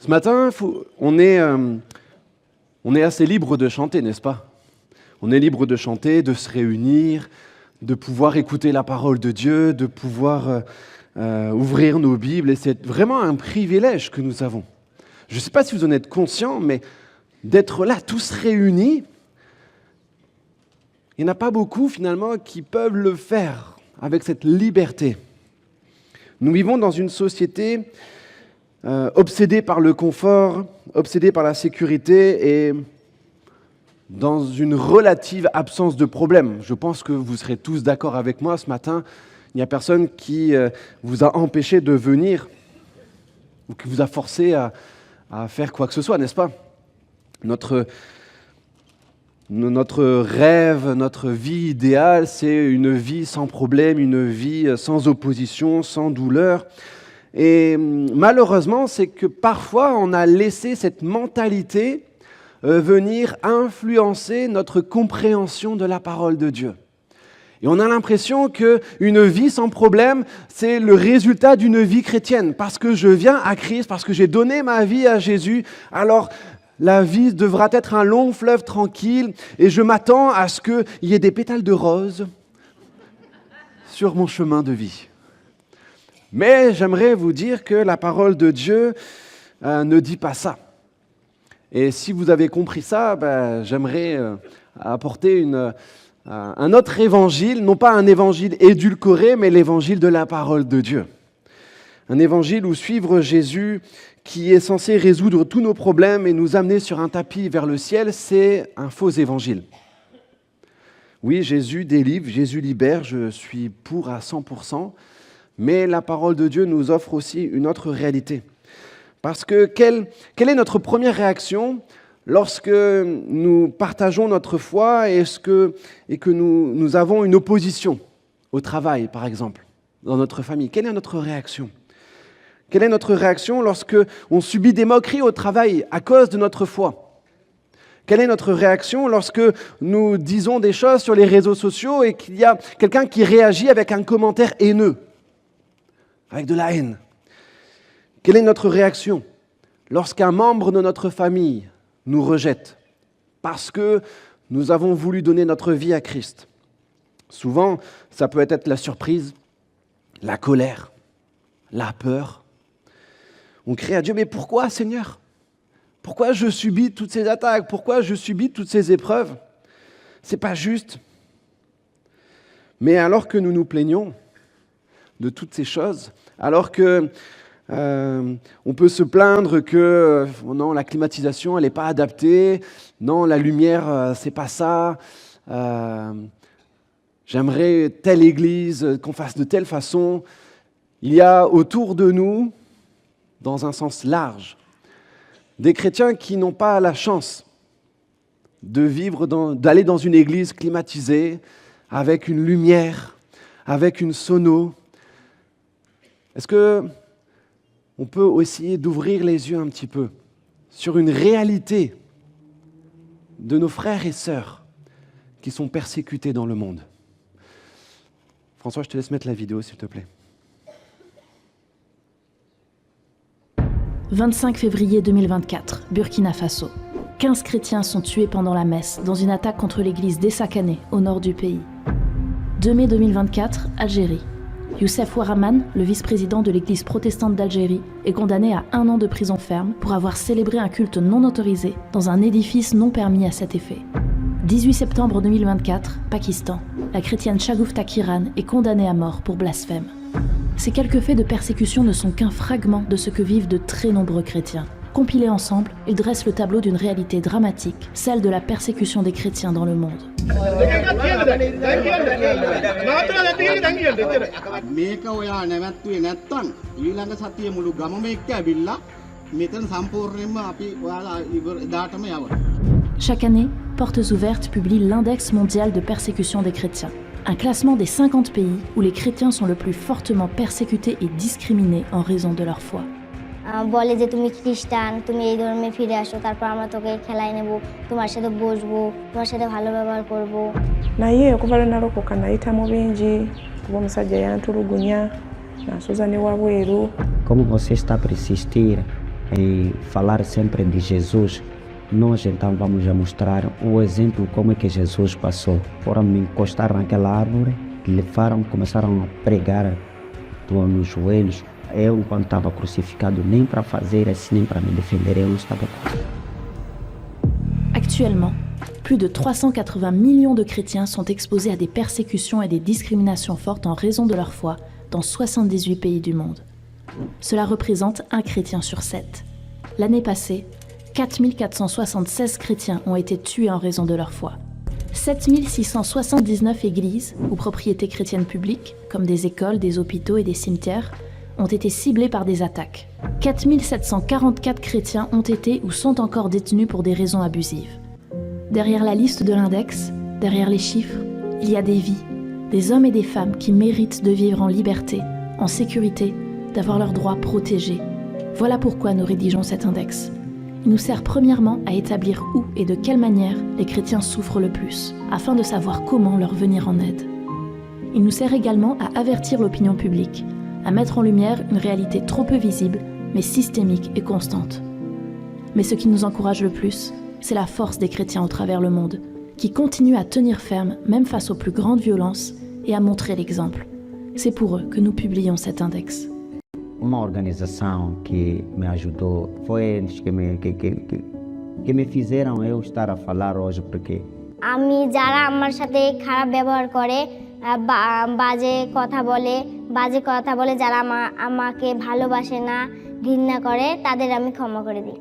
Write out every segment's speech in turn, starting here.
Ce matin, on est assez libre de chanter, n'est-ce pas? On est libre de chanter, de se réunir, de pouvoir écouter la parole de Dieu, de pouvoir ouvrir nos Bibles. Et c'est vraiment un privilège que nous avons. Je ne sais pas si vous en êtes conscients, mais d'être là, tous réunis, il n'y en a pas beaucoup finalement qui peuvent le faire avec cette liberté. Nous vivons dans une société obsédée par le confort, obsédée par la sécurité et dans une relative absence de problèmes. Je pense que vous serez tous d'accord avec moi ce matin. Il n'y a personne qui vous a empêché de venir ou qui vous a forcé à faire quoi que ce soit, n'est-ce pas? Notre rêve, notre vie idéale, c'est une vie sans problème, une vie sans opposition, sans douleur. Et malheureusement, c'est que parfois, on a laissé cette mentalité venir influencer notre compréhension de la parole de Dieu. Et on a l'impression qu'une vie sans problème, c'est le résultat d'une vie chrétienne. Parce que je viens à Christ, parce que j'ai donné ma vie à Jésus, alors la vie devra être un long fleuve tranquille et je m'attends à ce qu'il y ait des pétales de rose sur mon chemin de vie. Mais j'aimerais vous dire que la parole de Dieu ne dit pas ça. Et si vous avez compris ça, j'aimerais apporter un autre évangile, non pas un évangile édulcoré, mais l'évangile de la parole de Dieu. Un évangile où suivre Jésus, qui est censé résoudre tous nos problèmes et nous amener sur un tapis vers le ciel, c'est un faux évangile. Oui, Jésus délivre, Jésus libère, je suis pour à 100%, mais la parole de Dieu nous offre aussi une autre réalité. Parce que quelle est notre première réaction lorsque nous partageons notre foi et que nous avons une opposition au travail, par exemple, dans notre famille? Quelle est notre réaction? Quelle est notre réaction lorsque on subit des moqueries au travail à cause de notre foi? Quelle est notre réaction lorsque nous disons des choses sur les réseaux sociaux et qu'il y a quelqu'un qui réagit avec un commentaire haineux, avec de la haine? Quelle est notre réaction lorsqu'un membre de notre famille nous rejette parce que nous avons voulu donner notre vie à Christ? Souvent, ça peut être la surprise, la colère, la peur. On crie à Dieu, mais pourquoi, Seigneur? Pourquoi je subis toutes ces attaques? Pourquoi je subis toutes ces épreuves? C'est pas juste. Mais alors que nous nous plaignons de toutes ces choses, alors que on peut se plaindre que non, la climatisation, elle n'est pas adaptée, non, la lumière, c'est pas ça, j'aimerais telle église, qu'on fasse de telle façon. Il y a autour de nous, dans un sens large, des chrétiens qui n'ont pas la chance de vivre, d'aller dans une église climatisée, avec une lumière, avec une sono. Est-ce qu'on peut essayer d'ouvrir les yeux un petit peu sur une réalité de nos frères et sœurs qui sont persécutés dans le monde? François, je te laisse mettre la vidéo, s'il te plaît. 25 février 2024, Burkina Faso. 15 chrétiens sont tués pendant la messe dans une attaque contre l'église d'Essakane, au nord du pays. 2 mai 2024, Algérie. Youssef Ouaraman, le vice-président de l'église protestante d'Algérie, est condamné à 1 an de prison ferme pour avoir célébré un culte non autorisé dans un édifice non permis à cet effet. 18 septembre 2024, Pakistan. La chrétienne Shagufta Kiran est condamnée à mort pour blasphème. Ces quelques faits de persécution ne sont qu'un fragment de ce que vivent de très nombreux chrétiens. Compilés ensemble, ils dressent le tableau d'une réalité dramatique, celle de la persécution des chrétiens dans le monde. Chaque année, Portes Ouvertes publie l'Index mondial de persécution des chrétiens. Un classement des 50 pays où les chrétiens sont le plus fortement persécutés et discriminés en raison de leur foi. বলে যে তুমি খ্রিস্টান, তুমি এই ধর্মে ফিরে আসো, তারপর আমরা তোকে খেলায় নেব, তোমার সাথে বসবো, তোমার সাথে ভালো ব্যবহার করব। naye okuva lwe nalokoka nayita mu bingi kuba omusajja yantulugunya nansuza ne wabweru. Como você está a persistir e falar sempre de Jesus, nós então vamos a mostrar o exemplo como é que Jesus passou. Foram me encostar naquela árvore, começaram a pregar nos joelhos. Eu, quando estava crucificado, nem para fazer assim, nem para me defender, eu não estava. Actuellement, plus de 380 millions de chrétiens sont exposés à des persécutions et des discriminations fortes en raison de leur foi dans 78 pays du monde. Cela représente un chrétien sur 7. L'année passée, 4476 chrétiens ont été tués en raison de leur foi. 7679 églises ou propriétés chrétiennes publiques, comme des écoles, des hôpitaux et des cimetières, ont été ciblées par des attaques. 4744 chrétiens ont été ou sont encore détenus pour des raisons abusives. Derrière la liste de l'index, derrière les chiffres, il y a des vies, des hommes et des femmes qui méritent de vivre en liberté, en sécurité, d'avoir leurs droits protégés. Voilà pourquoi nous rédigeons cet index. Il nous sert premièrement à établir où et de quelle manière les chrétiens souffrent le plus, afin de savoir comment leur venir en aide. Il nous sert également à avertir l'opinion publique, à mettre en lumière une réalité trop peu visible, mais systémique et constante. Mais ce qui nous encourage le plus, c'est la force des chrétiens au travers le monde, qui continuent à tenir ferme même face aux plus grandes violences et à montrer l'exemple. C'est pour eux que nous publions cet index. Uma organização que me ajudou foi eles que me fizeram eu estar a falar hoje, porque আমি যারা আমার সাথে খারাপ ব্যবহার করে বাজে কথা বলে যারা আমাকে ভালোবাসে না ঘৃণা করে তাদের আমি ক্ষমা করে দিই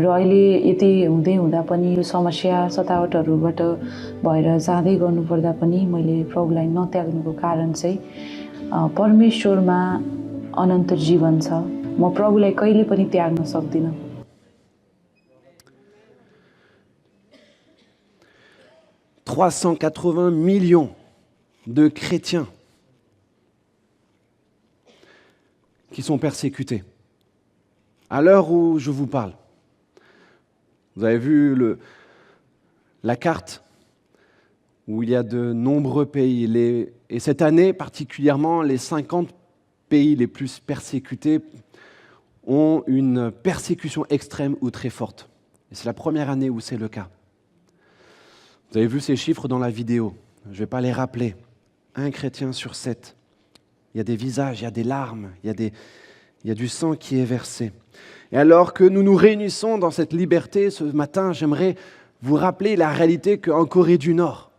र अहिले यति हुँदै हुँदा पनि यो समस्या सतावटहरूबाट भएर जाँदै गर्नुपर्दा पनि मैले प्रभुलाई नत्याग्नुको कारण चाहिँ परमेश्वरमा अनन्त जीवन छ। म प्रभुलाई कहिले पनि त्याग्न सक्दिनँ। 380 millions de chrétiens qui sont persécutés. À l'heure où je vous parle, vous avez vu la carte où il y a de nombreux pays. Et cette année, particulièrement, les 50 pays les plus persécutés ont une persécution extrême ou très forte. Et c'est la première année où c'est le cas. Vous avez vu ces chiffres dans la vidéo. Je ne vais pas les rappeler. 1 chrétien sur 7. Il y a des visages, il y a des larmes, il y a du sang qui est versé. Et alors que nous nous réunissons dans cette liberté ce matin, j'aimerais vous rappeler la réalité qu'en Corée du Nord,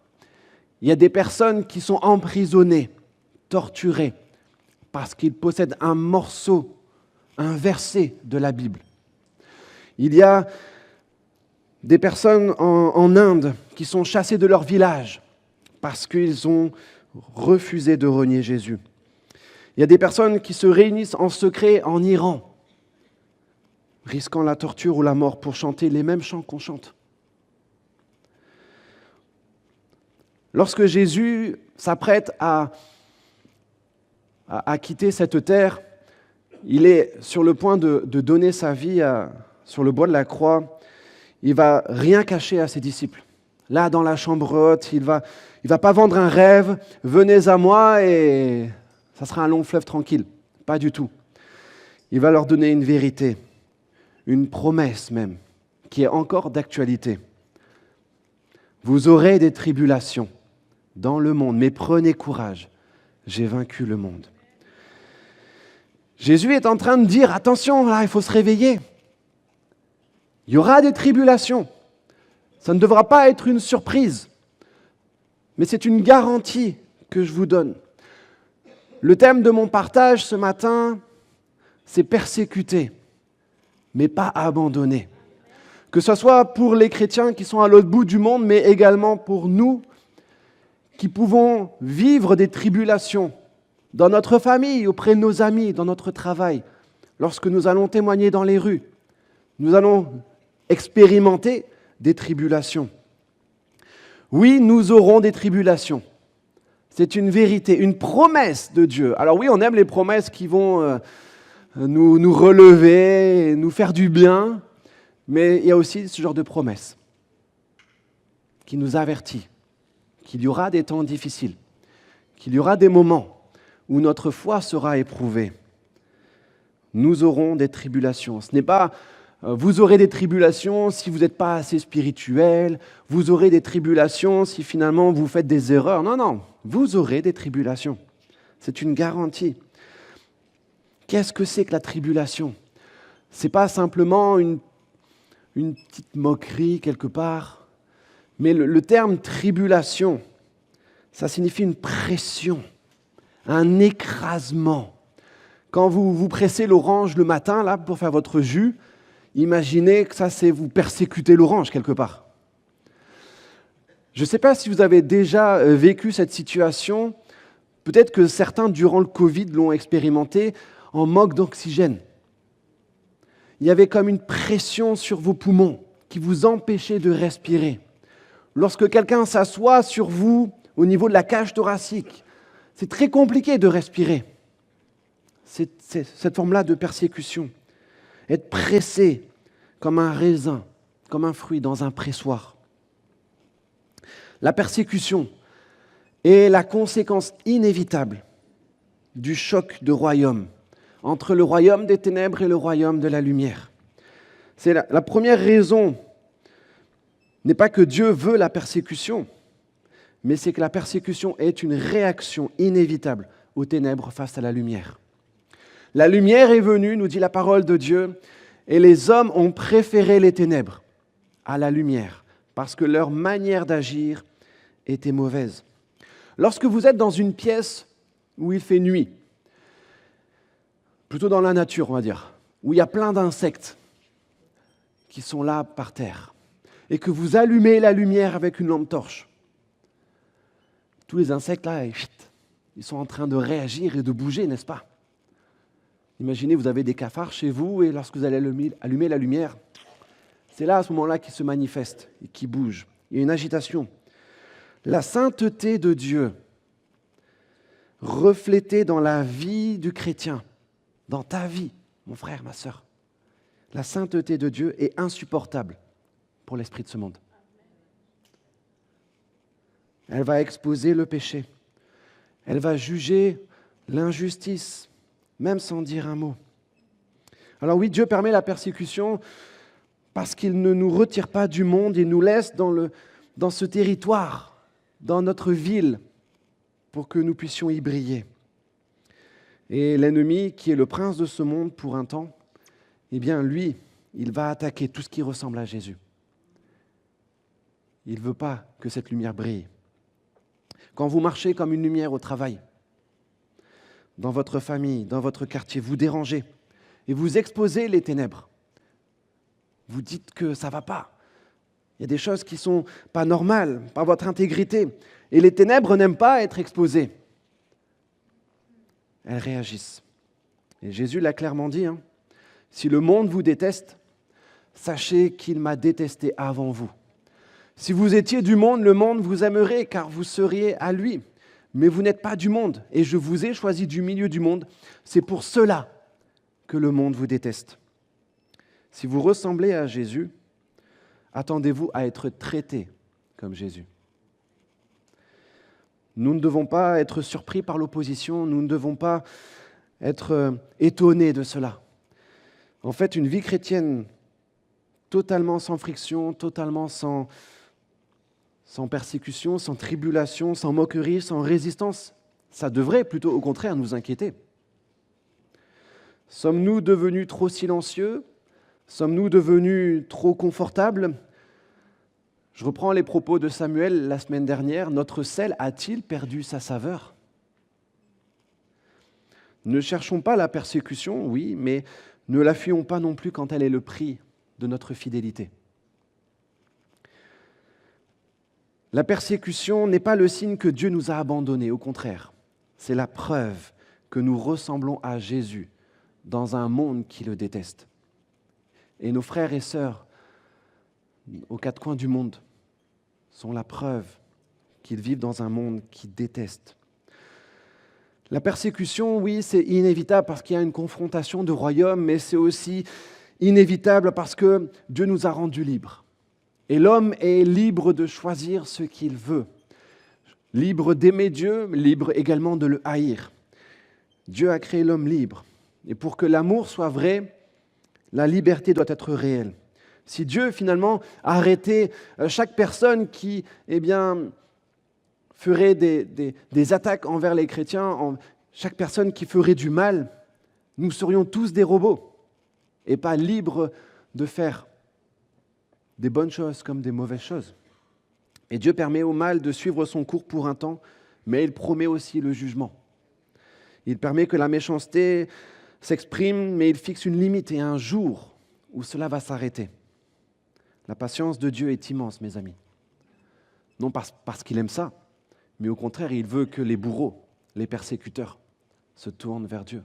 il y a des personnes qui sont emprisonnées, torturées, parce qu'ils possèdent un morceau, un verset de la Bible. Il y a des personnes en Inde qui sont chassées de leur village parce qu'ils ont refusé de renier Jésus. Il y a des personnes qui se réunissent en secret en Iran, risquant la torture ou la mort pour chanter les mêmes chants qu'on chante. Lorsque Jésus s'apprête à quitter cette terre, il est sur le point de donner sa vie sur le bois de la croix. Il ne va rien cacher à ses disciples. Là, dans la chambre haute, il va pas vendre un rêve, venez à moi et ça sera un long fleuve tranquille. Pas du tout. Il va leur donner une vérité, une promesse même, qui est encore d'actualité. Vous aurez des tribulations dans le monde, mais prenez courage, j'ai vaincu le monde. Jésus est en train de dire, attention, là, il faut se réveiller. Il y aura des tribulations. Ça ne devra pas être une surprise, mais c'est une garantie que je vous donne. Le thème de mon partage ce matin, c'est persécuter, mais pas abandonner. Que ce soit pour les chrétiens qui sont à l'autre bout du monde, mais également pour nous qui pouvons vivre des tribulations dans notre famille, auprès de nos amis, dans notre travail, lorsque nous allons témoigner dans les rues. Nous allons expérimenter des tribulations. Oui, nous aurons des tribulations. C'est une vérité, une promesse de Dieu. Alors oui, on aime les promesses qui vont nous relever, nous faire du bien, mais il y a aussi ce genre de promesses qui nous avertit qu'il y aura des temps difficiles, qu'il y aura des moments où notre foi sera éprouvée. nous aurons des tribulations. Ce n'est pas vous aurez des tribulations si vous n'êtes pas assez spirituel, vous aurez des tribulations si finalement vous faites des erreurs. Non, non, vous aurez des tribulations. C'est une garantie. Qu'est-ce que c'est que la tribulation? Ce n'est pas simplement une petite moquerie quelque part, mais le terme tribulation, ça signifie une pression, un écrasement. Quand vous pressez l'orange le matin là, pour faire votre jus, imaginez que ça, c'est vous persécuter l'orange quelque part. Je ne sais pas si vous avez déjà vécu cette situation. Peut-être que certains, durant le Covid, l'ont expérimenté en manque d'oxygène. Il y avait comme une pression sur vos poumons qui vous empêchait de respirer. Lorsque quelqu'un s'assoit sur vous au niveau de la cage thoracique, c'est très compliqué de respirer. C'est cette forme-là de persécution. Être pressé comme un raisin, comme un fruit dans un pressoir. La persécution est la conséquence inévitable du choc de royaume entre le royaume des ténèbres et le royaume de la lumière. C'est la première raison n'est pas que Dieu veut la persécution, mais c'est que la persécution est une réaction inévitable aux ténèbres face à la lumière. La lumière est venue, nous dit la parole de Dieu, et les hommes ont préféré les ténèbres à la lumière, parce que leur manière d'agir était mauvaise. Lorsque vous êtes dans une pièce où il fait nuit, plutôt dans la nature, on va dire, où il y a plein d'insectes qui sont là par terre, et que vous allumez la lumière avec une lampe torche, tous les insectes là, ils sont en train de réagir et de bouger, n'est-ce pas? Imaginez, vous avez des cafards chez vous et lorsque vous allez allumer la lumière, c'est là, à ce moment-là, qu'ils se manifestent et qu'ils bougent. Il y a une agitation. La sainteté de Dieu, reflétée dans la vie du chrétien, dans ta vie, mon frère, ma sœur, la sainteté de Dieu est insupportable pour l'esprit de ce monde. Elle va exposer le péché. Elle va juger l'injustice, même sans dire un mot. Alors oui, Dieu permet la persécution parce qu'il ne nous retire pas du monde et nous laisse dans ce territoire, dans notre ville, pour que nous puissions y briller. Et l'ennemi, qui est le prince de ce monde pour un temps, eh bien lui, il va attaquer tout ce qui ressemble à Jésus. Il ne veut pas que cette lumière brille. Quand vous marchez comme une lumière au travail, dans votre famille, dans votre quartier, vous dérangez et vous exposez les ténèbres. Vous dites que ça ne va pas. Il y a des choses qui ne sont pas normales, pas votre intégrité. Et les ténèbres n'aiment pas être exposées. Elles réagissent. Et Jésus l'a clairement dit, si le monde vous déteste, sachez qu'il m'a détesté avant vous. Si vous étiez du monde, le monde vous aimerait car vous seriez à lui. Mais vous n'êtes pas du monde et je vous ai choisi du milieu du monde. C'est pour cela que le monde vous déteste. Si vous ressemblez à Jésus, attendez-vous à être traité comme Jésus. Nous ne devons pas être surpris par l'opposition, nous ne devons pas être étonnés de cela. En fait, une vie chrétienne totalement sans friction, totalement sans persécution, sans tribulation, sans moquerie, sans résistance, ça devrait plutôt au contraire nous inquiéter. Sommes-nous devenus trop silencieux? Sommes-nous devenus trop confortables? Je reprends les propos de Samuel la semaine dernière. Notre sel a-t-il perdu sa saveur? Ne cherchons pas la persécution, oui, mais ne la fuyons pas non plus quand elle est le prix de notre fidélité. La persécution n'est pas le signe que Dieu nous a abandonnés, au contraire. C'est la preuve que nous ressemblons à Jésus dans un monde qui le déteste. Et nos frères et sœurs aux quatre coins du monde sont la preuve qu'ils vivent dans un monde qui déteste. La persécution, oui, c'est inévitable parce qu'il y a une confrontation de royaumes, mais c'est aussi inévitable parce que Dieu nous a rendus libres. Et l'homme est libre de choisir ce qu'il veut. Libre d'aimer Dieu, libre également de le haïr. Dieu a créé l'homme libre. Et pour que l'amour soit vrai, la liberté doit être réelle. Si Dieu, finalement, arrêtait chaque personne qui, ferait des attaques envers les chrétiens, chaque personne qui ferait du mal, nous serions tous des robots et pas libres de faire des bonnes choses comme des mauvaises choses. Et Dieu permet au mal de suivre son cours pour un temps, mais il promet aussi le jugement. Il permet que la méchanceté s'exprime, mais il fixe une limite et un jour où cela va s'arrêter. La patience de Dieu est immense, mes amis. Non parce qu'il aime ça, mais au contraire, il veut que les bourreaux, les persécuteurs, se tournent vers Dieu.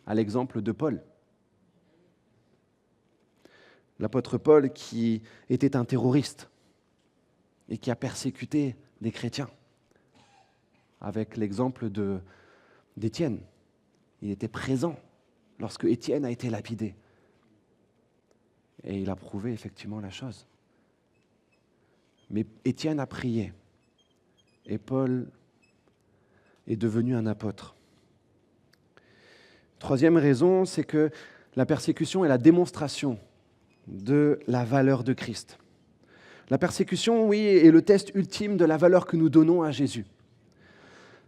À l'exemple de Paul. L'apôtre Paul qui était un terroriste et qui a persécuté des chrétiens. Avec l'exemple d'Étienne. Il était présent lorsque Étienne a été lapidé. Et il a prouvé effectivement la chose. Mais Étienne a prié. Et Paul est devenu un apôtre. Troisième raison, c'est que la persécution est la démonstration de la valeur de Christ. La persécution, oui, est le test ultime de la valeur que nous donnons à Jésus.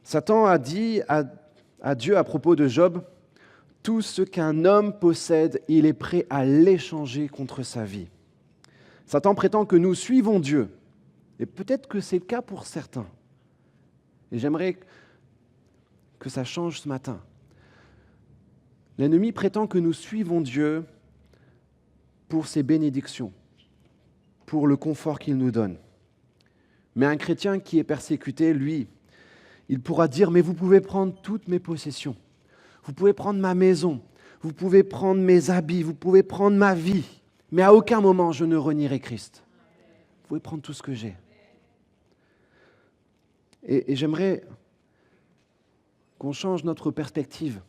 Satan a dit à Dieu à propos de Job, « Tout ce qu'un homme possède, il est prêt à l'échanger contre sa vie. » Satan prétend que nous suivons Dieu. Et peut-être que c'est le cas pour certains. Et j'aimerais que ça change ce matin. L'ennemi prétend que nous suivons Dieu pour ses bénédictions, pour le confort qu'il nous donne. Mais un chrétien qui est persécuté, lui, il pourra dire « Mais vous pouvez prendre toutes mes possessions, vous pouvez prendre ma maison, vous pouvez prendre mes habits, vous pouvez prendre ma vie, mais à aucun moment je ne renierai Christ. Vous pouvez prendre tout ce que j'ai. » Et j'aimerais qu'on change notre perspective.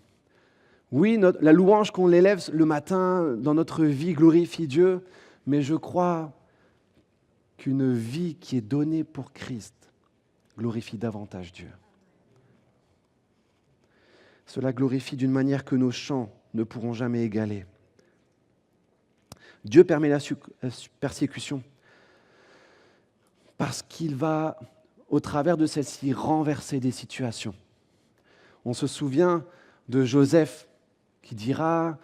Oui, la louange qu'on l'élève le matin dans notre vie glorifie Dieu, mais je crois qu'une vie qui est donnée pour Christ glorifie davantage Dieu. Cela glorifie d'une manière que nos chants ne pourront jamais égaler. Dieu permet la persécution parce qu'il va, au travers de celle-ci, renverser des situations. On se souvient de Joseph qui dira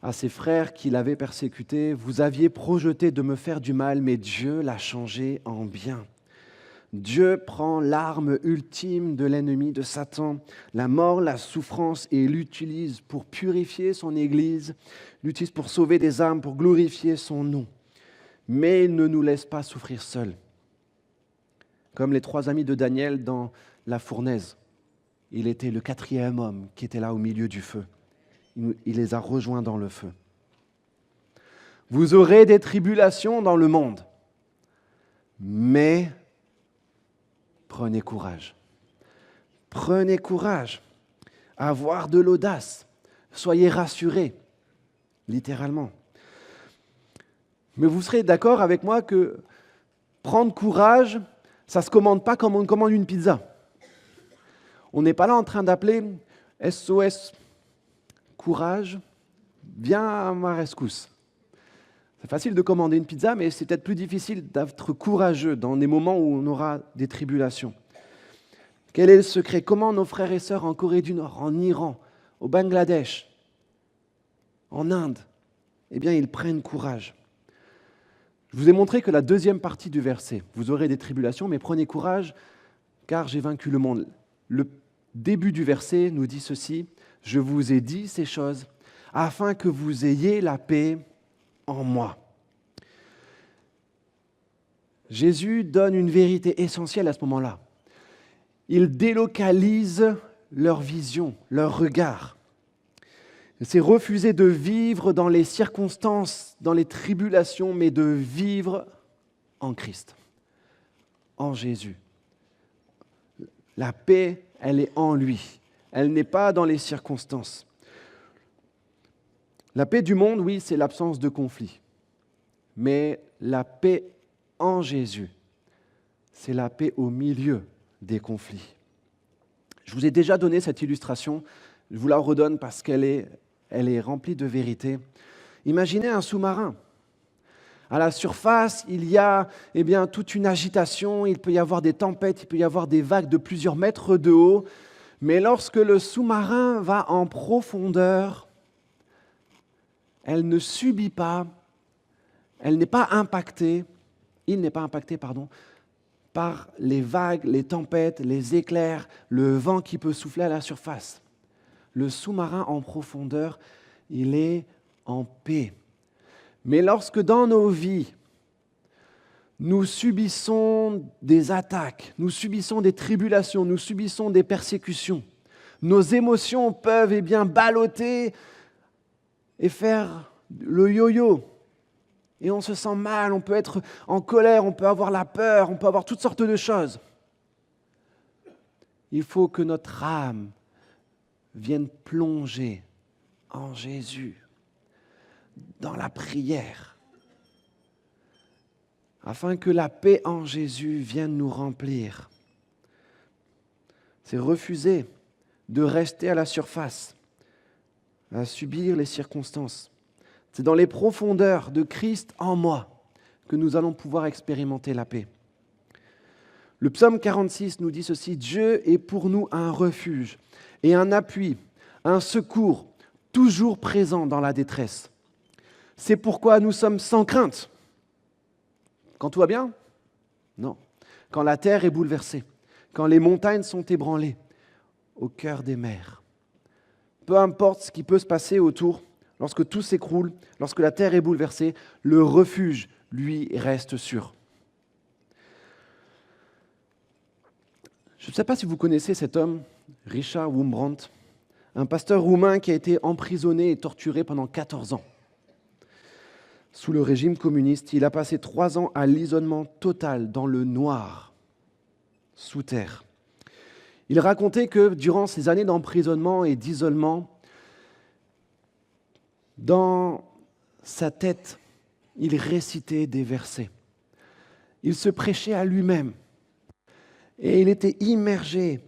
à ses frères qui l'avaient persécuté, « Vous aviez projeté de me faire du mal, mais Dieu l'a changé en bien. » Dieu prend l'arme ultime de l'ennemi, de Satan, la mort, la souffrance, et l'utilise pour purifier son Église, l'utilise pour sauver des âmes, pour glorifier son nom. Mais il ne nous laisse pas souffrir seuls. Comme les 3 amis de Daniel dans la fournaise. Il était le 4e homme qui était là au milieu du feu. Il les a rejoints dans le feu. Vous aurez des tribulations dans le monde, mais prenez courage. Prenez courage. Avoir de l'audace. Soyez rassurés, littéralement. Mais vous serez d'accord avec moi que prendre courage, ça ne se commande pas comme on commande une pizza. On n'est pas là en train d'appeler SOS, courage, viens à ma rescousse. C'est facile de commander une pizza, mais c'est peut-être plus difficile d'être courageux dans des moments où on aura des tribulations. Quel est le secret? Comment nos frères et sœurs en Corée du Nord, en Iran, au Bangladesh, en Inde, eh bien, ils prennent courage. Je vous ai montré que la 2e partie du verset, vous aurez des tribulations, mais prenez courage, car j'ai vaincu le monde. Le début du verset nous dit ceci, « Je vous ai dit ces choses, afin que vous ayez la paix en moi. » Jésus donne une vérité essentielle à ce moment-là. Il délocalise leur vision, leur regard. C'est refuser de vivre dans les circonstances, dans les tribulations, mais de vivre en Christ, en Jésus. La paix, elle est en lui. Elle n'est pas dans les circonstances. La paix du monde, oui, c'est l'absence de conflit. Mais la paix en Jésus, c'est la paix au milieu des conflits. Je vous ai déjà donné cette illustration Je vous la redonne parce qu'elle est remplie de vérité. Imaginez un sous-marin. À la surface, il y a toute une agitation, il peut y avoir des tempêtes, il peut y avoir des vagues de plusieurs mètres de haut. Mais lorsque le sous-marin va en profondeur, elle ne subit pas, il n'est pas impacté, par les vagues, les tempêtes, les éclairs, le vent qui peut souffler à la surface. Le sous-marin en profondeur, il est en paix. Mais lorsque dans nos vies, nous subissons des attaques, nous subissons des tribulations, nous subissons des persécutions, nos émotions peuvent ballotter et faire le yo-yo. Et on se sent mal, on peut être en colère, on peut avoir la peur, on peut avoir toutes sortes de choses. Il faut que notre âme vienne plonger en Jésus, dans la prière, afin que la paix en Jésus vienne nous remplir. C'est refuser de rester à la surface, à subir les circonstances. C'est dans les profondeurs de Christ en moi que nous allons pouvoir expérimenter la paix. Le psaume 46 nous dit ceci: Dieu est pour nous un refuge et un appui, un secours, toujours présent dans la détresse. C'est pourquoi nous sommes sans crainte. Quand tout va bien? Non. Quand la terre est bouleversée, quand les montagnes sont ébranlées, au cœur des mers. Peu importe ce qui peut se passer autour, lorsque tout s'écroule, lorsque la terre est bouleversée, le refuge, lui, reste sûr. Je ne sais pas si vous connaissez cet homme, Richard Wurmbrand, un pasteur roumain qui a été emprisonné et torturé pendant 14 ans. Sous le régime communiste, il a passé 3 ans à l'isolement total, dans le noir, sous terre. Il racontait que durant ces années d'emprisonnement et d'isolement, dans sa tête, il récitait des versets. Il se prêchait à lui-même. Et il était immergé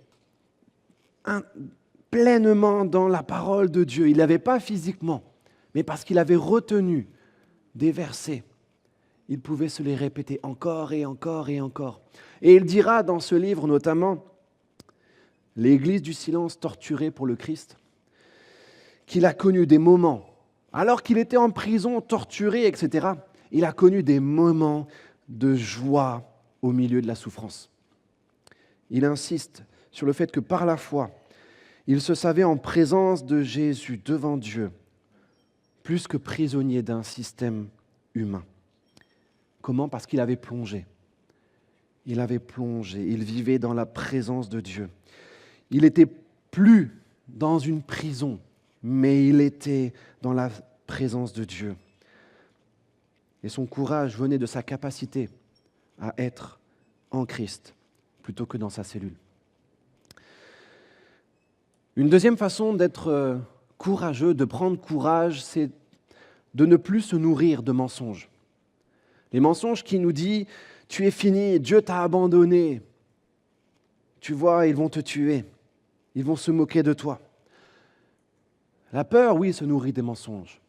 pleinement dans la parole de Dieu. Il n'avait pas physiquement, mais parce qu'il avait retenu des versets, il pouvait se les répéter encore et encore et encore. Et il dira dans ce livre notamment, l'Église du silence torturée pour le Christ, qu'il a connu des moments, alors qu'il était en prison, torturé, etc., il a connu des moments de joie au milieu de la souffrance. Il insiste sur le fait que par la foi, il se savait en présence de Jésus devant Dieu, plus que prisonnier d'un système humain. Comment? Parce qu'il avait plongé. Il avait plongé, il vivait dans la présence de Dieu. Il n'était plus dans une prison, mais il était dans la présence de Dieu. Et son courage venait de sa capacité à être en Christ, plutôt que dans sa cellule. Une deuxième façon d'être courageux, de prendre courage, c'est de ne plus se nourrir de mensonges. Les mensonges qui nous disent « tu es fini, Dieu t'a abandonné, tu vois, ils vont te tuer, ils vont se moquer de toi ». La peur, oui, se nourrit des mensonges,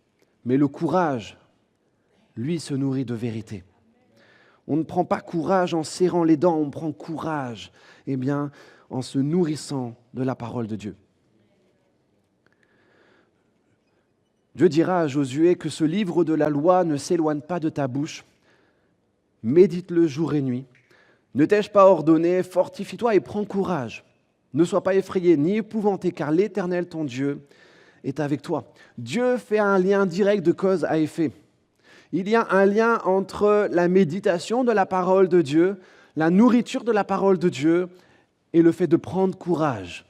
mais le courage, lui, se nourrit de vérité. On ne prend pas courage en serrant les dents, on prend courage en se nourrissant de la parole de Dieu. Dieu dira à Josué que ce livre de la loi ne s'éloigne pas de ta bouche. Médite-le jour et nuit. Ne t'ai-je pas ordonné, fortifie-toi et prends courage. Ne sois pas effrayé ni épouvanté, car l'Éternel, ton Dieu, est avec toi. Dieu fait un lien direct de cause à effet. Il y a un lien entre la méditation de la parole de Dieu, la nourriture de la parole de Dieu et le fait de prendre courage.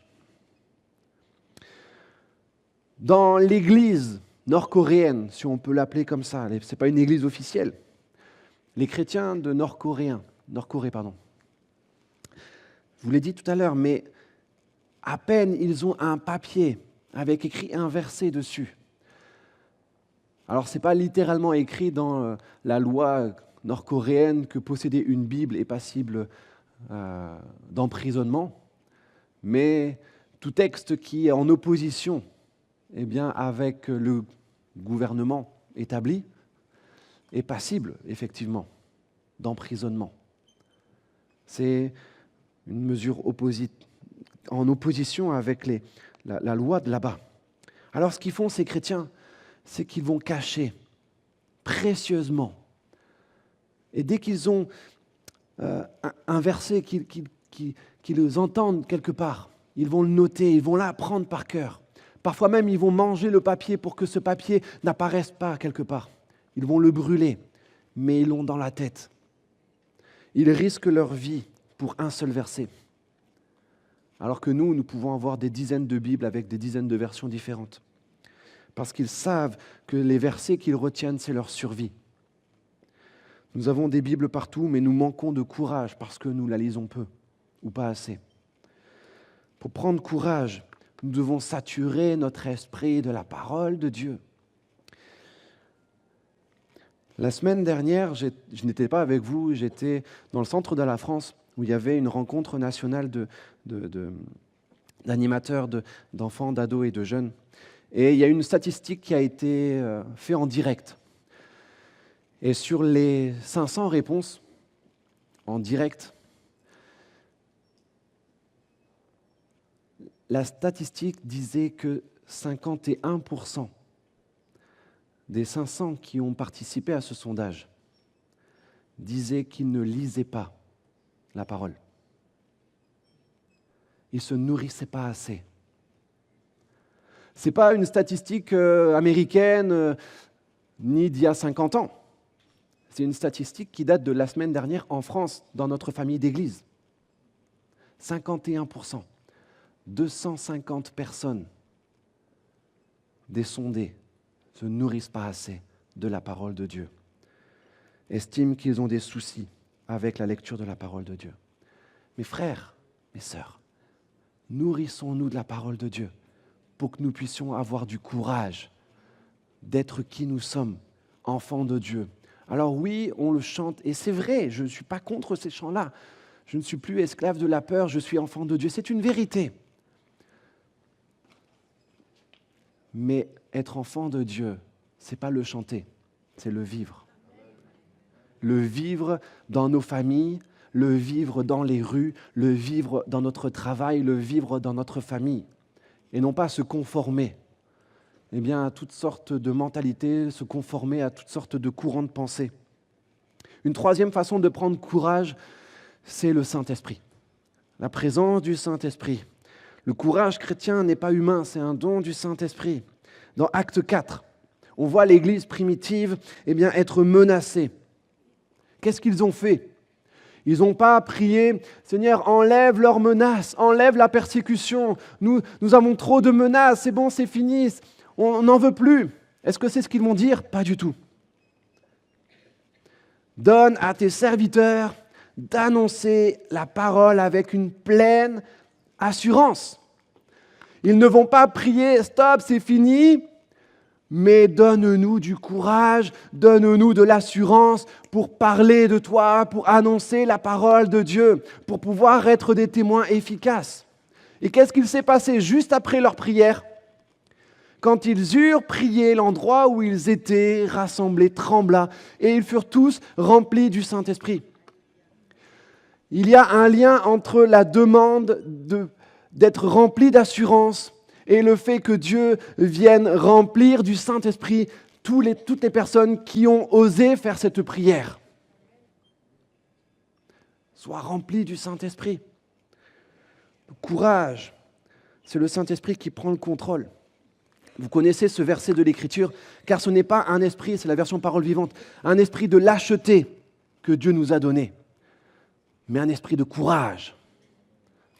Dans l'Église nord-coréenne, si on peut l'appeler comme ça, ce n'est pas une église officielle, les chrétiens de Nord-Corée, je vous l'ai dit tout à l'heure, mais à peine ils ont un papier avec écrit un verset dessus. Alors, ce n'est pas littéralement écrit dans la loi nord-coréenne que posséder une Bible est passible d'emprisonnement, mais Tout texte qui est en opposition avec le gouvernement établi est passible, effectivement, d'emprisonnement. C'est une mesure en opposition avec la loi de là-bas. Alors ce qu'ils font, ces chrétiens, c'est qu'ils vont cacher précieusement. Et dès qu'ils ont un verset qu'ils entendent quelque part, ils vont le noter, ils vont l'apprendre par cœur. Parfois même, ils vont manger le papier pour que ce papier n'apparaisse pas quelque part. Ils vont le brûler, mais ils l'ont dans la tête. Ils risquent leur vie pour un seul verset. Alors que nous pouvons avoir des dizaines de Bibles avec des dizaines de versions différentes. Parce qu'ils savent que les versets qu'ils retiennent, c'est leur survie. Nous avons des Bibles partout, mais nous manquons de courage parce que nous la lisons peu ou pas assez. Pour prendre courage, nous devons saturer notre esprit de la parole de Dieu. La semaine dernière, je n'étais pas avec vous, j'étais dans le centre de la France où il y avait une rencontre nationale d'animateurs, d'enfants, d'ados et de jeunes. Et il y a une statistique qui a été faite en direct. Et sur les 500 réponses en direct, la statistique disait que 51% des 500 qui ont participé à ce sondage disaient qu'ils ne lisaient pas la parole. Ils ne se nourrissaient pas assez. Ce n'est pas une statistique américaine ni d'il y a 50 ans. C'est une statistique qui date de la semaine dernière en France, dans notre famille d'église. 51%. 250 personnes des sondés ne se nourrissent pas assez de la parole de Dieu. Estiment qu'ils ont des soucis avec la lecture de la parole de Dieu. Mes frères, mes sœurs, nourrissons-nous de la parole de Dieu pour que nous puissions avoir du courage d'être qui nous sommes, enfants de Dieu. Alors oui, on le chante, et c'est vrai, je ne suis pas contre ces chants-là. Je ne suis plus esclave de la peur, je suis enfant de Dieu. C'est une vérité. Mais être enfant de Dieu, ce n'est pas le chanter, c'est le vivre. Le vivre dans nos familles, le vivre dans les rues, le vivre dans notre travail, le vivre dans notre famille. Et non pas se conformer à toutes sortes de mentalités, se conformer à toutes sortes de courants de pensée. Une troisième façon de prendre courage, c'est le Saint-Esprit. La présence du Saint-Esprit. Le courage chrétien n'est pas humain, c'est un don du Saint-Esprit. Dans Acte 4, on voit l'Église primitive être menacée. Qu'est-ce qu'ils ont fait ? Ils n'ont pas prié « Seigneur, enlève leurs menaces, enlève la persécution. Nous avons trop de menaces, c'est bon, c'est fini, on n'en veut plus. » Est-ce que c'est ce qu'ils vont dire ? Pas du tout. Donne à tes serviteurs d'annoncer la parole avec une pleine assurance. Ils ne vont pas prier « Stop, c'est fini », mais donne-nous du courage, donne-nous de l'assurance pour parler de toi, pour annoncer la parole de Dieu, pour pouvoir être des témoins efficaces. Et qu'est-ce qu'il s'est passé juste après leur prière ? Quand ils eurent prié, l'endroit où ils étaient rassemblés trembla, et ils furent tous remplis du Saint-Esprit. Il y a un lien entre la demande d'être rempli d'assurance et le fait que Dieu vienne remplir du Saint-Esprit toutes les personnes qui ont osé faire cette prière. Sois rempli du Saint-Esprit. Le courage, c'est le Saint-Esprit qui prend le contrôle. Vous connaissez ce verset de l'Écriture, car ce n'est pas un esprit, c'est la version parole vivante, un esprit de lâcheté que Dieu nous a donné, mais un esprit de courage.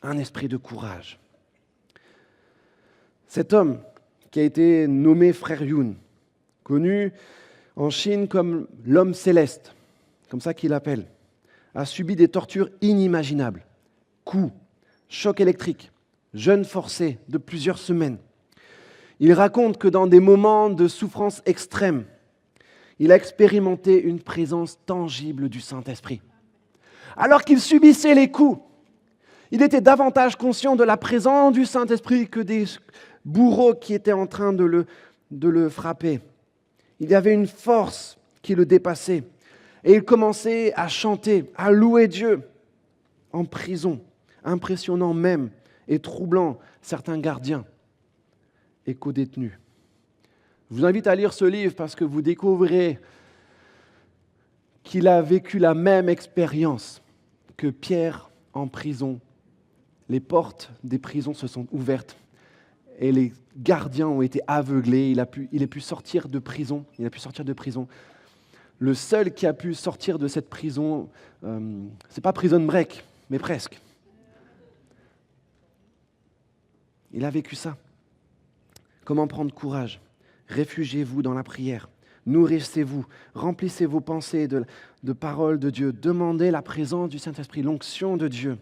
Un esprit de courage. Cet homme qui a été nommé Frère Yun, connu en Chine comme l'homme céleste, comme ça qu'il l'appelle, a subi des tortures inimaginables, coups, chocs électriques, jeûnes forcés de plusieurs semaines. Il raconte que dans des moments de souffrance extrême, il a expérimenté une présence tangible du Saint-Esprit. Alors qu'il subissait les coups, Il était davantage conscient de la présence du Saint-Esprit que des bourreaux qui étaient en train de le frapper. Il y avait une force qui le dépassait. Et il commençait à chanter, à louer Dieu en prison, impressionnant même et troublant certains gardiens et co-détenus. Je vous invite à lire ce livre parce que vous découvrirez qu'il a vécu la même expérience que Pierre en prison. Les portes des prisons se sont ouvertes et les gardiens ont été aveuglés. Il a pu sortir de prison. Le seul qui a pu sortir de cette prison, c'est pas Prison Break, mais presque. Il a vécu ça. Comment prendre courage? Réfugiez-vous dans la prière. Nourrissez-vous, remplissez vos pensées de paroles de Dieu. Demandez la présence du Saint-Esprit, l'onction de Dieu.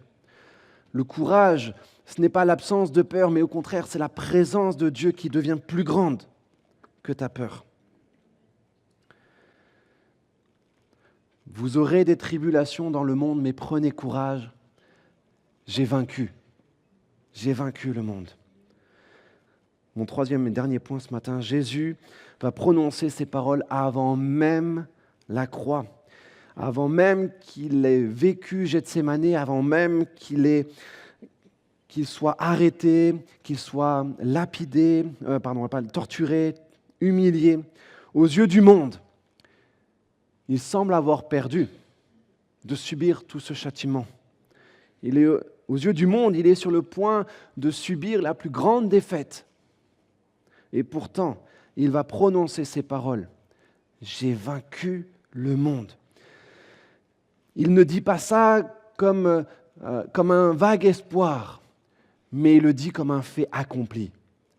Le courage, ce n'est pas l'absence de peur, mais au contraire, c'est la présence de Dieu qui devient plus grande que ta peur. Vous aurez des tribulations dans le monde, mais prenez courage. J'ai vaincu le monde. Mon troisième et dernier point ce matin, Jésus va prononcer ces paroles avant même la croix, avant même qu'il ait vécu Gethsémani, avant même qu'il soit arrêté, qu'il soit lapidé, torturé, humilié. Aux yeux du monde, il semble avoir perdu de subir tout ce châtiment. Aux yeux du monde, il est sur le point de subir la plus grande défaite. Et pourtant, il va prononcer ces paroles. J'ai vaincu le monde. Il ne dit pas ça comme un vague espoir, mais il le dit comme un fait accompli.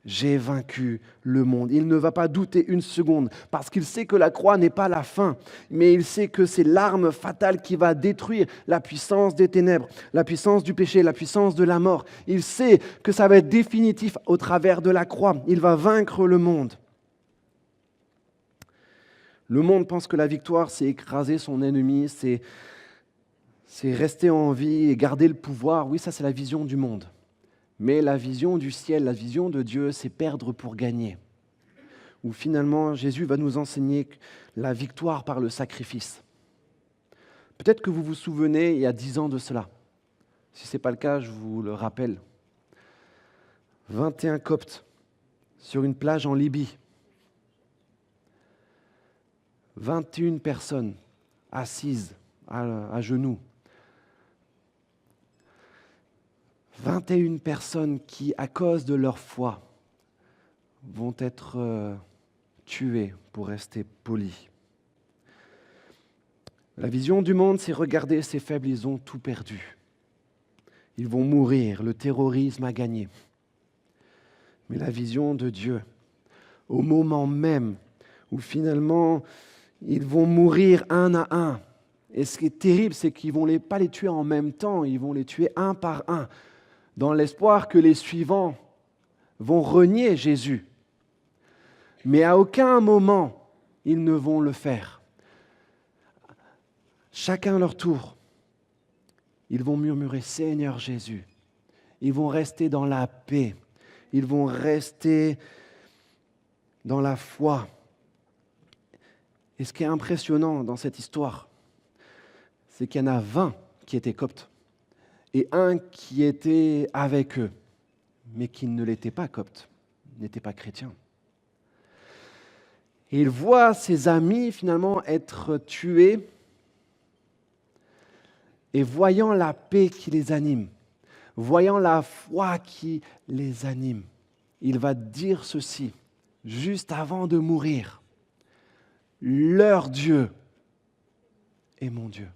J'ai vaincu le monde. Il ne va pas douter une seconde, parce qu'il sait que la croix n'est pas la fin, mais il sait que c'est l'arme fatale qui va détruire la puissance des ténèbres, la puissance du péché, la puissance de la mort. Il sait que ça va être définitif au travers de la croix. Il va vaincre le monde. Le monde pense que la victoire, c'est écraser son ennemi, c'est rester en vie et garder le pouvoir. Oui, ça c'est la vision du monde. Mais la vision du ciel, la vision de Dieu, c'est perdre pour gagner. Où finalement, Jésus va nous enseigner la victoire par le sacrifice. Peut-être que vous vous souvenez, il y a 10 ans de cela. Si ce n'est pas le cas, je vous le rappelle. 21 Coptes sur une plage en Libye. 21 personnes assises à genoux. 21 personnes qui, à cause de leur foi, vont être tuées, pour rester polis. La vision du monde, c'est regarder ces faibles, ils ont tout perdu. Ils vont mourir, le terrorisme a gagné. Mais la vision de Dieu, au moment même où finalement ils vont mourir un à un, et ce qui est terrible, c'est qu'ils ne vont pas les tuer en même temps, ils vont les tuer un par un, dans l'espoir que les suivants vont renier Jésus. Mais à aucun moment, ils ne vont le faire. Chacun leur tour, ils vont murmurer « Seigneur Jésus ». Ils vont rester dans la paix, ils vont rester dans la foi. Et ce qui est impressionnant dans cette histoire, c'est qu'il y en a 20 qui étaient coptes et un qui était avec eux, mais qui ne l'était pas copte, n'était pas chrétien. Et il voit ses amis finalement être tués et voyant la paix qui les anime, voyant la foi qui les anime, il va dire ceci, juste avant de mourir. Leur Dieu est mon Dieu.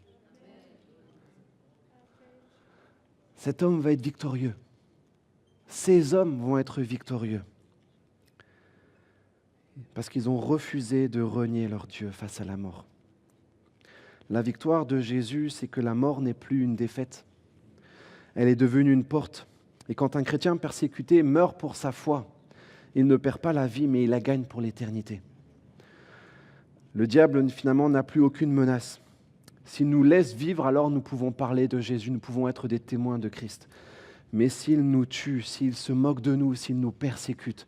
Cet homme va être victorieux. Ces hommes vont être victorieux. Parce qu'ils ont refusé de renier leur Dieu face à la mort. La victoire de Jésus, c'est que la mort n'est plus une défaite. Elle est devenue une porte. Et quand un chrétien persécuté meurt pour sa foi, il ne perd pas la vie, mais il la gagne pour l'éternité. Le diable, finalement, n'a plus aucune menace. S'il nous laisse vivre, alors nous pouvons parler de Jésus, nous pouvons être des témoins de Christ. Mais s'il nous tue, s'il se moque de nous, s'il nous persécute,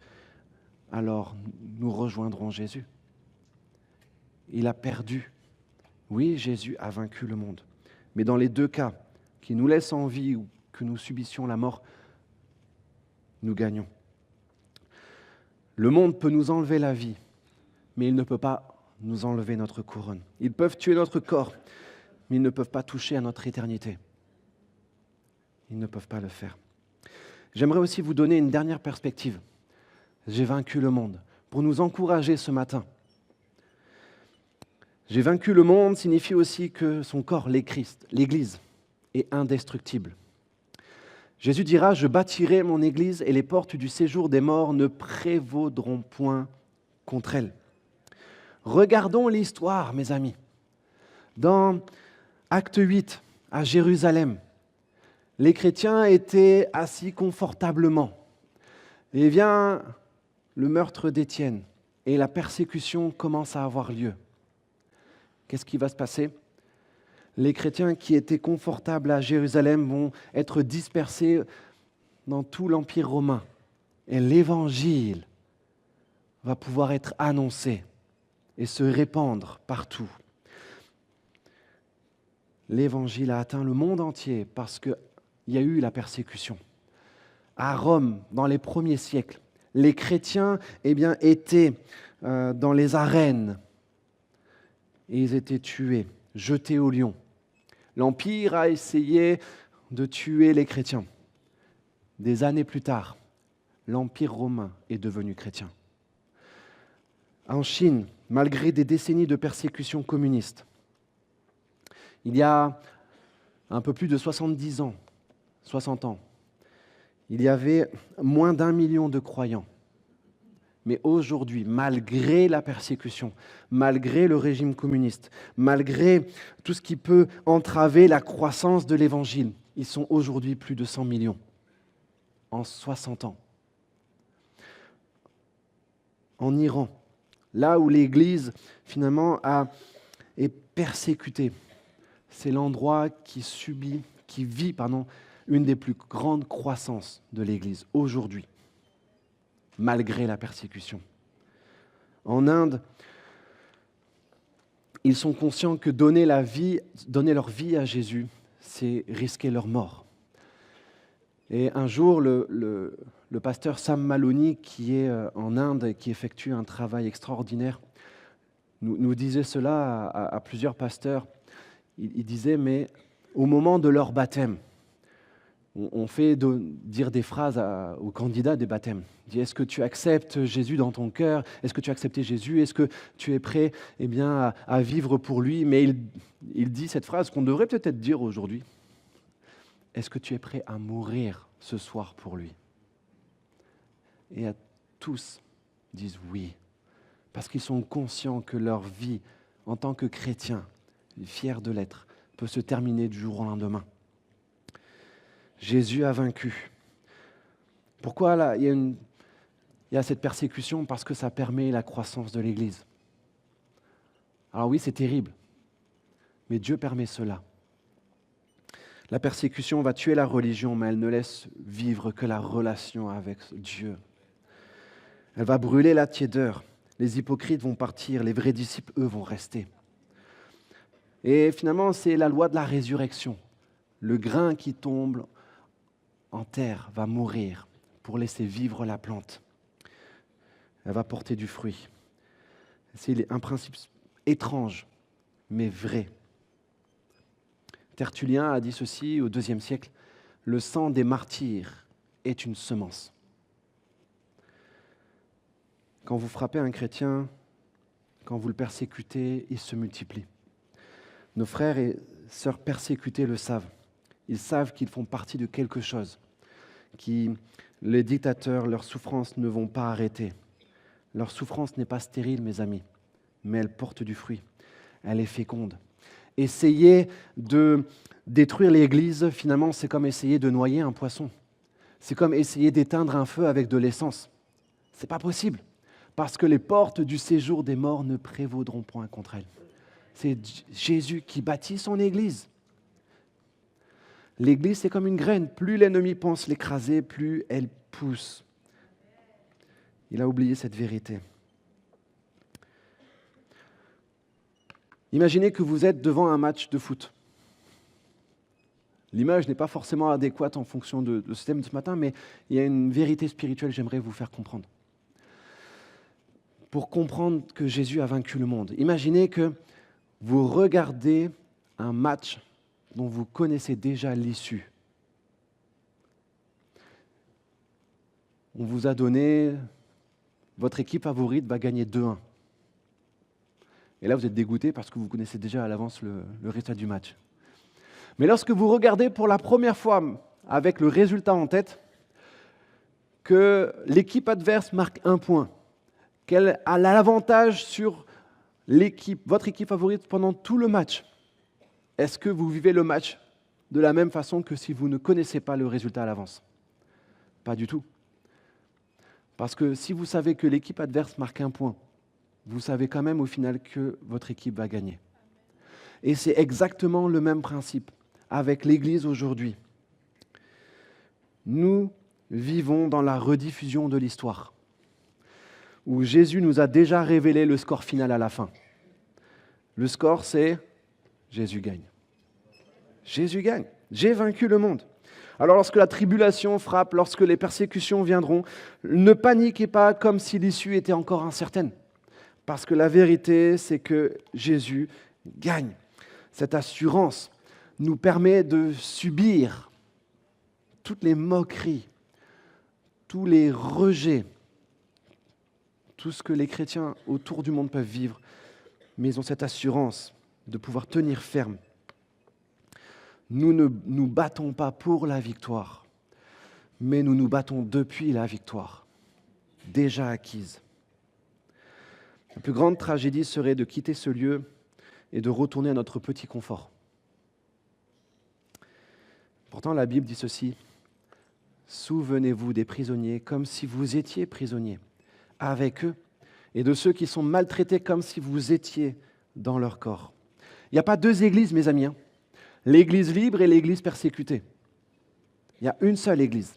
alors nous rejoindrons Jésus. Il a perdu. Oui, Jésus a vaincu le monde. Mais dans les deux cas, qu'il nous laisse en vie ou que nous subissions la mort, nous gagnons. Le monde peut nous enlever la vie, mais il ne peut pas nous enlever notre couronne. Ils peuvent tuer notre corps, mais ils ne peuvent pas toucher à notre éternité. Ils ne peuvent pas le faire. J'aimerais aussi vous donner une dernière perspective. J'ai vaincu le monde. Pour nous encourager ce matin. J'ai vaincu le monde signifie aussi que son corps, l'Église, est indestructible. Jésus dira, je bâtirai mon Église et les portes du séjour des morts ne prévaudront point contre elle. Regardons l'histoire, mes amis. Dans Acte 8, à Jérusalem, les chrétiens étaient assis confortablement. Et vient le meurtre d'Étienne et la persécution commence à avoir lieu. Qu'est-ce qui va se passer ? Les chrétiens qui étaient confortables à Jérusalem vont être dispersés dans tout l'Empire romain. Et l'Évangile va pouvoir être annoncé et se répandre partout. L'Évangile a atteint le monde entier parce qu'il y a eu la persécution. À Rome, dans les premiers siècles, les chrétiens étaient dans les arènes et ils étaient tués, jetés aux lions. L'Empire a essayé de tuer les chrétiens. Des années plus tard, l'Empire romain est devenu chrétien. En Chine, malgré des décennies de persécution communiste, il y a un peu plus de 70 ans, 60 ans, il y avait moins d'1 million de croyants. Mais aujourd'hui, malgré la persécution, malgré le régime communiste, malgré tout ce qui peut entraver la croissance de l'Évangile, ils sont aujourd'hui plus de 100 millions en 60 ans. En Iran, là où l'Église finalement est persécutée, c'est l'endroit qui vit une des plus grandes croissances de l'Église aujourd'hui, malgré la persécution. En Inde, ils sont conscients que donner leur vie à Jésus, c'est risquer leur mort. Et un jour, le pasteur Sam Maloney, qui est en Inde et qui effectue un travail extraordinaire, nous disait cela à plusieurs pasteurs. Il disait, mais au moment de leur baptême, on fait dire des phrases aux candidats des baptêmes. Il dit, est-ce que tu acceptes Jésus dans ton cœur ? Est-ce que tu as accepté Jésus ? Est-ce que tu es prêt à vivre pour lui ? Mais il dit cette phrase qu'on devrait peut-être dire aujourd'hui. Est-ce que tu es prêt à mourir ce soir pour lui ? Et à tous disent oui, parce qu'ils sont conscients que leur vie en tant que chrétiens, fiers de l'être, peut se terminer du jour au lendemain. Jésus a vaincu. Pourquoi là, il y a cette persécution ? Parce que ça permet la croissance de l'Église. Alors oui, c'est terrible, mais Dieu permet cela. La persécution va tuer la religion, mais elle ne laisse vivre que la relation avec Dieu. Elle va brûler la tiédeur. Les hypocrites vont partir, les vrais disciples, eux, vont rester. Et finalement, c'est la loi de la résurrection. Le grain qui tombe en terre va mourir pour laisser vivre la plante. Elle va porter du fruit. C'est un principe étrange, mais vrai. Tertullien a dit ceci au IIe siècle, « Le sang des martyrs est une semence. » Quand vous frappez un chrétien, quand vous le persécutez, il se multiplie. Nos frères et sœurs persécutés le savent. Ils savent qu'ils font partie de quelque chose, les dictateurs, leurs souffrances ne vont pas arrêter. Leur souffrance n'est pas stérile, mes amis, mais elle porte du fruit. Elle est féconde. Essayer de détruire l'Église, finalement, c'est comme essayer de noyer un poisson. C'est comme essayer d'éteindre un feu avec de l'essence. C'est pas possible, parce que les portes du séjour des morts ne prévaudront point contre elle. C'est Jésus qui bâtit son Église. L'Église, c'est comme une graine. Plus l'ennemi pense l'écraser, plus elle pousse. Il a oublié cette vérité. Imaginez que vous êtes devant un match de foot. L'image n'est pas forcément adéquate en fonction de ce thème de ce matin, mais il y a une vérité spirituelle que j'aimerais vous faire comprendre. Pour comprendre que Jésus a vaincu le monde, imaginez que vous regardez un match dont vous connaissez déjà l'issue. On vous a donné, votre équipe favorite va gagner 2-1. Et là, vous êtes dégoûté parce que vous connaissez déjà à l'avance le résultat du match. Mais lorsque vous regardez pour la première fois, avec le résultat en tête, que l'équipe adverse marque 1 point, qu'elle a l'avantage sur votre équipe favorite pendant tout le match, est-ce que vous vivez le match de la même façon que si vous ne connaissez pas le résultat à l'avance? Pas du tout. Parce que si vous savez que l'équipe adverse marque 1 point, vous savez quand même au final que votre équipe va gagner. Et c'est exactement le même principe avec l'Église aujourd'hui. Nous vivons dans la rediffusion de l'histoire, où Jésus nous a déjà révélé le score final à la fin. Le score, c'est Jésus gagne. Jésus gagne. J'ai vaincu le monde. Alors lorsque la tribulation frappe, lorsque les persécutions viendront, ne paniquez pas comme si l'issue était encore incertaine. Parce que la vérité, c'est que Jésus gagne. Cette assurance nous permet de subir toutes les moqueries, tous les rejets, tout ce que les chrétiens autour du monde peuvent vivre, mais ils ont cette assurance de pouvoir tenir ferme. Nous ne nous battons pas pour la victoire, mais nous nous battons depuis la victoire, déjà acquise. La plus grande tragédie serait de quitter ce lieu et de retourner à notre petit confort. Pourtant, la Bible dit ceci: souvenez-vous des prisonniers comme si vous étiez prisonniers avec eux, et de ceux qui sont maltraités comme si vous étiez dans leur corps. Il n'y a pas 2 églises, mes amis, l'Église libre et l'Église persécutée. Il y a une seule Église.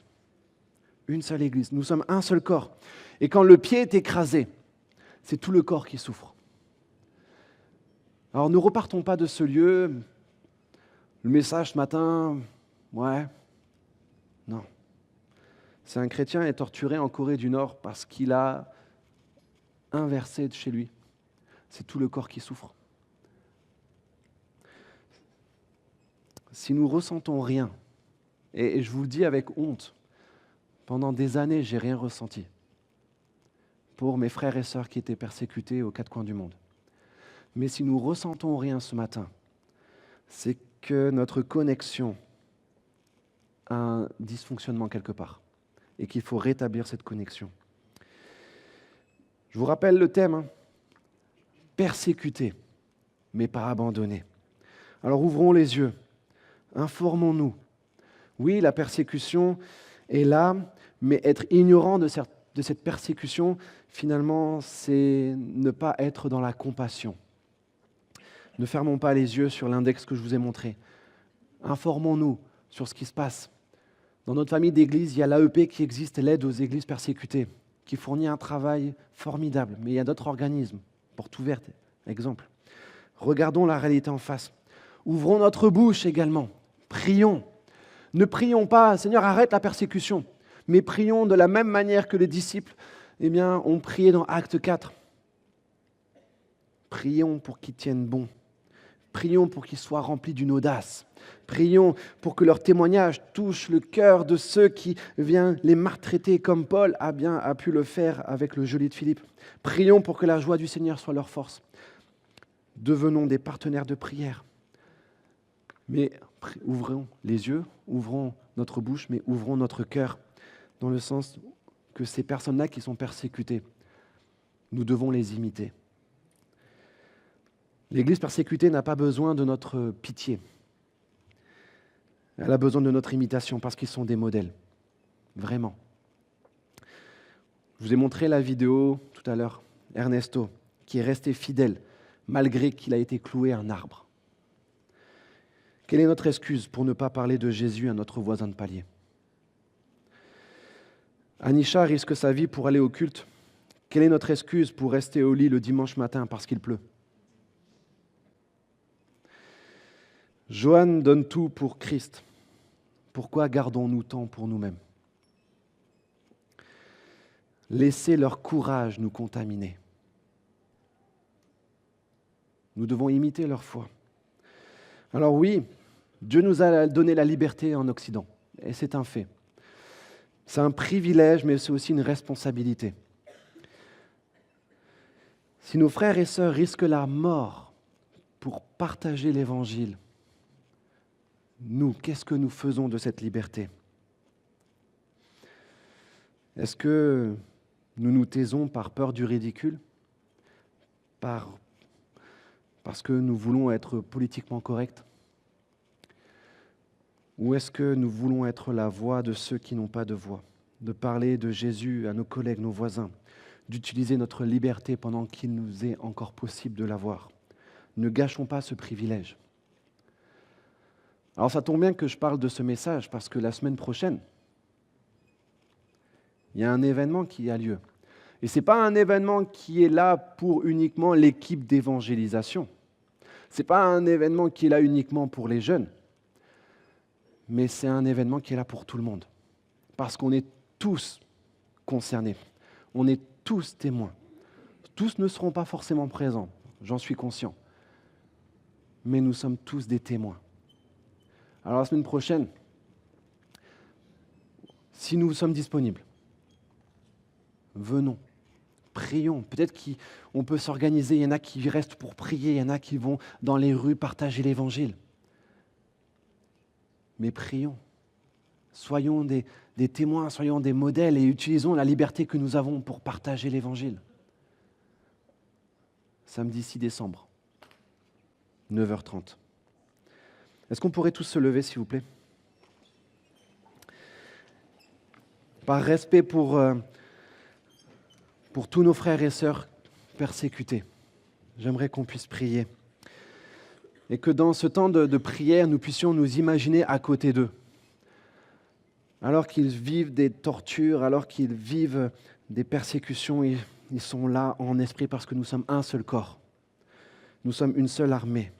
Une seule Église. Nous sommes un seul corps. Et quand le pied est écrasé, c'est tout le corps qui souffre. Alors ne repartons pas de ce lieu. Le message ce matin, ouais, non. Si un chrétien est torturé en Corée du Nord parce qu'il a inversé de chez lui, c'est tout le corps qui souffre. Si nous ressentons rien, et je vous le dis avec honte, pendant des années, j'ai rien ressenti pour mes frères et sœurs qui étaient persécutés aux 4 coins du monde. Mais si nous ressentons rien ce matin, c'est que notre connexion a un dysfonctionnement quelque part et qu'il faut rétablir cette connexion. Je vous rappelle le thème, persécuté, mais pas abandonné. Alors ouvrons les yeux, informons-nous. Oui, la persécution est là, mais être ignorant de cette persécution, finalement, c'est ne pas être dans la compassion. Ne fermons pas les yeux sur l'index que je vous ai montré. Informons-nous sur ce qui se passe. Dans notre famille d'église, il y a l'AEP qui existe, l'aide aux églises persécutées, qui fournit un travail formidable. Mais il y a d'autres organismes, porte ouverte, exemple. Regardons la réalité en face. Ouvrons notre bouche également. Prions. Ne prions pas, Seigneur, arrête la persécution. Mais prions de la même manière que les disciples ont prié dans Acte 4. Prions pour qu'ils tiennent bon. Prions pour qu'ils soient remplis d'une audace. Prions pour que leur témoignage touche le cœur de ceux qui viennent les maltraiter comme Paul a pu le faire avec le geôlier de Philippe. Prions pour que la joie du Seigneur soit leur force. Devenons des partenaires de prière. Mais ouvrons les yeux, ouvrons notre bouche, mais ouvrons notre cœur dans le sens que ces personnes-là qui sont persécutées, nous devons les imiter. L'Église persécutée n'a pas besoin de notre pitié. Elle a besoin de notre imitation parce qu'ils sont des modèles. Vraiment. Je vous ai montré la vidéo tout à l'heure. Ernesto, qui est resté fidèle malgré qu'il a été cloué à un arbre. Quelle est notre excuse pour ne pas parler de Jésus à notre voisin de palier? Anisha risque sa vie pour aller au culte. Quelle est notre excuse pour rester au lit le dimanche matin parce qu'il pleut? Joanne donne tout pour Christ. Pourquoi gardons-nous tant pour nous-mêmes? Laissez leur courage nous contaminer. Nous devons imiter leur foi. Alors oui, Dieu nous a donné la liberté en Occident, et c'est un fait. C'est un privilège, mais c'est aussi une responsabilité. Si nos frères et sœurs risquent la mort pour partager l'Évangile, nous, qu'est-ce que nous faisons de cette liberté? Est-ce que nous nous taisons par peur du ridicule? Parce que nous voulons être politiquement corrects? Ou est-ce que nous voulons être la voix de ceux qui n'ont pas de voix, de parler de Jésus à nos collègues, nos voisins, d'utiliser notre liberté pendant qu'il nous est encore possible de l'avoir? Ne gâchons pas ce privilège. Alors ça tombe bien que je parle de ce message parce que la semaine prochaine, il y a un événement qui a lieu. Et ce n'est pas un événement qui est là pour uniquement l'équipe d'évangélisation. Ce n'est pas un événement qui est là uniquement pour les jeunes. Mais c'est un événement qui est là pour tout le monde. Parce qu'on est tous concernés. On est tous témoins. Tous ne seront pas forcément présents, j'en suis conscient. Mais nous sommes tous des témoins. Alors la semaine prochaine, si nous sommes disponibles, venons, prions. Peut-être qu'on peut s'organiser, il y en a qui restent pour prier, il y en a qui vont dans les rues partager l'Évangile. Mais prions, soyons des témoins, soyons des modèles et utilisons la liberté que nous avons pour partager l'Évangile. Samedi 6 décembre, 9h30. Est-ce qu'on pourrait tous se lever, s'il vous plaît? Par respect pour tous nos frères et sœurs persécutés, j'aimerais qu'on puisse prier. Et que dans ce temps de prière, nous puissions nous imaginer à côté d'eux. Alors qu'ils vivent des tortures, alors qu'ils vivent des persécutions, ils sont là en esprit parce que nous sommes un seul corps. Nous sommes une seule armée.